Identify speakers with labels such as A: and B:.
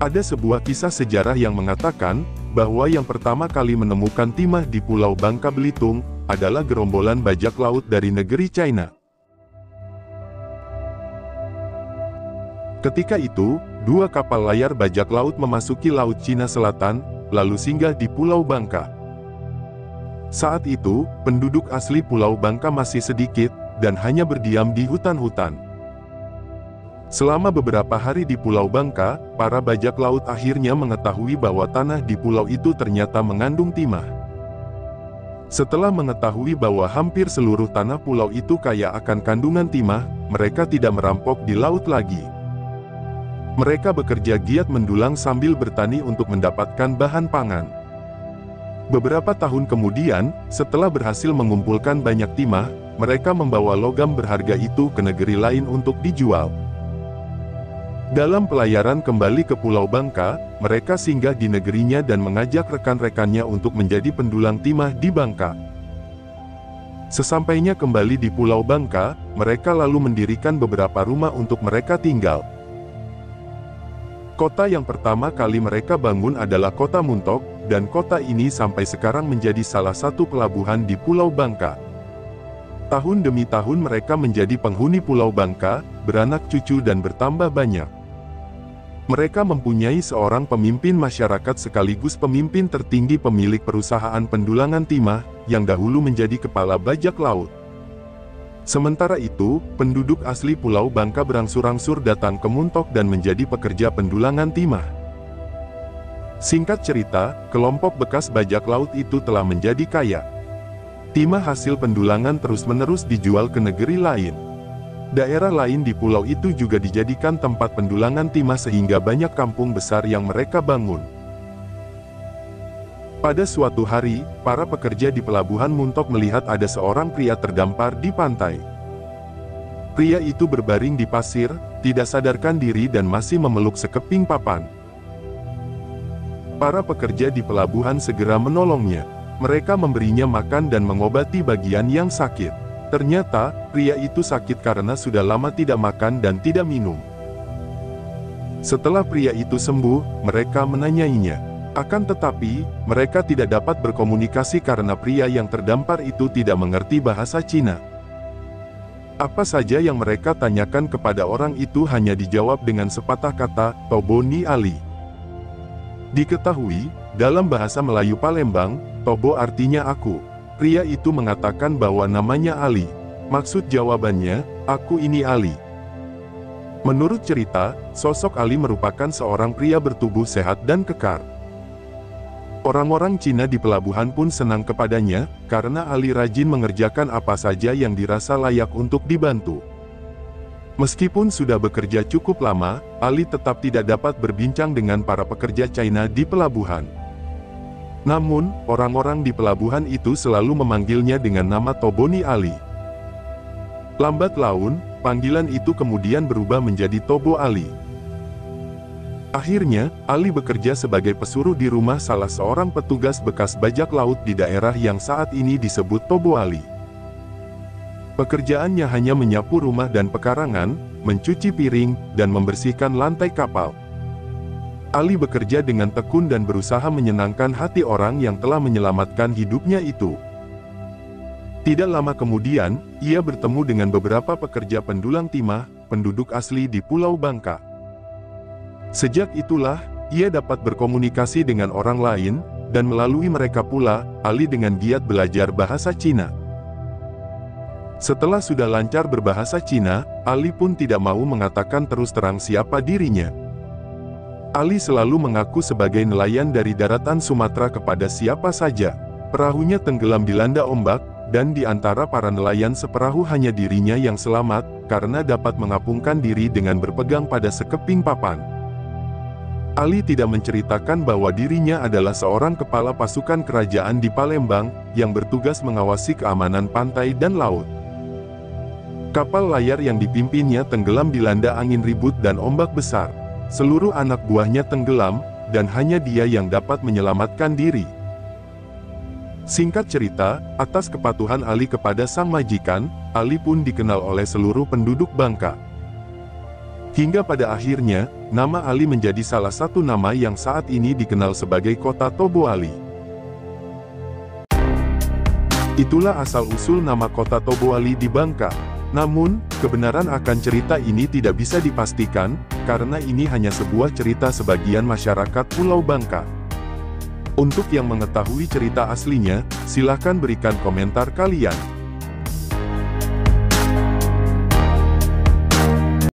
A: Ada sebuah kisah sejarah yang mengatakan bahwa yang pertama kali menemukan timah di Pulau Bangka Belitung adalah gerombolan bajak laut dari negeri China. Ketika itu, dua kapal layar bajak laut memasuki Laut Cina Selatan, lalu singgah di Pulau Bangka. Saat itu, penduduk asli Pulau Bangka masih sedikit, dan hanya berdiam di hutan-hutan. Selama beberapa hari di Pulau Bangka, para bajak laut akhirnya mengetahui bahwa tanah di pulau itu ternyata mengandung timah. Setelah mengetahui bahwa hampir seluruh tanah pulau itu kaya akan kandungan timah, mereka tidak merampok di laut lagi. Mereka bekerja giat mendulang sambil bertani untuk mendapatkan bahan pangan. Beberapa tahun kemudian, setelah berhasil mengumpulkan banyak timah, mereka membawa logam berharga itu ke negeri lain untuk dijual. Dalam pelayaran kembali ke Pulau Bangka, mereka singgah di negerinya dan mengajak rekan-rekannya untuk menjadi pendulang timah di Bangka. Sesampainya kembali di Pulau Bangka, mereka lalu mendirikan beberapa rumah untuk mereka tinggal. Kota yang pertama kali mereka bangun adalah Kota Muntok, dan kota ini sampai sekarang menjadi salah satu pelabuhan di Pulau Bangka. Tahun demi tahun mereka menjadi penghuni Pulau Bangka, beranak cucu dan bertambah banyak. Mereka mempunyai seorang pemimpin masyarakat sekaligus pemimpin tertinggi pemilik perusahaan pendulangan timah, yang dahulu menjadi kepala bajak laut. Sementara itu, penduduk asli Pulau Bangka berangsur-angsur datang ke Muntok dan menjadi pekerja pendulangan timah. Singkat cerita, kelompok bekas bajak laut itu telah menjadi kaya. Timah hasil pendulangan terus-menerus dijual ke negeri lain. Daerah lain di pulau itu juga dijadikan tempat pendulangan timah sehingga banyak kampung besar yang mereka bangun. Pada suatu hari, para pekerja di pelabuhan Muntok melihat ada seorang pria terdampar di pantai. Pria itu berbaring di pasir, tidak sadarkan diri dan masih memeluk sekeping papan. Para pekerja di pelabuhan segera menolongnya. Mereka memberinya makan dan mengobati bagian yang sakit. Ternyata, pria itu sakit karena sudah lama tidak makan dan tidak minum. Setelah pria itu sembuh, mereka menanyainya. Akan tetapi, mereka tidak dapat berkomunikasi karena pria yang terdampar itu tidak mengerti bahasa Cina. Apa saja yang mereka tanyakan kepada orang itu hanya dijawab dengan sepatah kata, "Tobo ni Ali." Diketahui, dalam bahasa Melayu Palembang, Tobo artinya aku. Pria itu mengatakan bahwa namanya Ali. Maksud jawabannya, aku ini Ali. Menurut cerita, sosok Ali merupakan seorang pria bertubuh sehat dan kekar. Orang-orang Cina di pelabuhan pun senang kepadanya, karena Ali rajin mengerjakan apa saja yang dirasa layak untuk dibantu. Meskipun sudah bekerja cukup lama, Ali tetap tidak dapat berbincang dengan para pekerja China di pelabuhan. Namun, orang-orang di pelabuhan itu selalu memanggilnya dengan nama Toboni Ali. Lambat laun, panggilan itu kemudian berubah menjadi Tobo Ali. Akhirnya, Ali bekerja sebagai pesuruh di rumah salah seorang petugas bekas bajak laut di daerah yang saat ini disebut Tobo Ali. Pekerjaannya hanya menyapu rumah dan pekarangan, mencuci piring, dan membersihkan lantai kapal. Ali bekerja dengan tekun dan berusaha menyenangkan hati orang yang telah menyelamatkan hidupnya itu. Tidak lama kemudian, ia bertemu dengan beberapa pekerja pendulang timah, penduduk asli di Pulau Bangka. Sejak itulah, ia dapat berkomunikasi dengan orang lain, dan melalui mereka pula, Ali dengan giat belajar bahasa Cina. Setelah sudah lancar berbahasa Cina, Ali pun tidak mau mengatakan terus terang siapa dirinya. Ali selalu mengaku sebagai nelayan dari daratan Sumatera kepada siapa saja. Perahunya tenggelam dilanda ombak, dan di antara para nelayan seperahu hanya dirinya yang selamat, karena dapat mengapungkan diri dengan berpegang pada sekeping papan. Ali tidak menceritakan bahwa dirinya adalah seorang kepala pasukan kerajaan di Palembang, yang bertugas mengawasi keamanan pantai dan laut. Kapal layar yang dipimpinnya tenggelam dilanda angin ribut dan ombak besar. Seluruh anak buahnya tenggelam, dan hanya dia yang dapat menyelamatkan diri. Singkat cerita, atas kepatuhan Ali kepada sang majikan, Ali pun dikenal oleh seluruh penduduk Bangka. Hingga pada akhirnya, nama Ali menjadi salah satu nama yang saat ini dikenal sebagai kota Tobo Ali. Itulah asal-usul nama kota Tobo Ali di Bangka. Namun, kebenaran akan cerita ini tidak bisa dipastikan, karena ini hanya sebuah cerita sebagian masyarakat Pulau Bangka. Untuk yang mengetahui cerita aslinya, silakan berikan komentar kalian.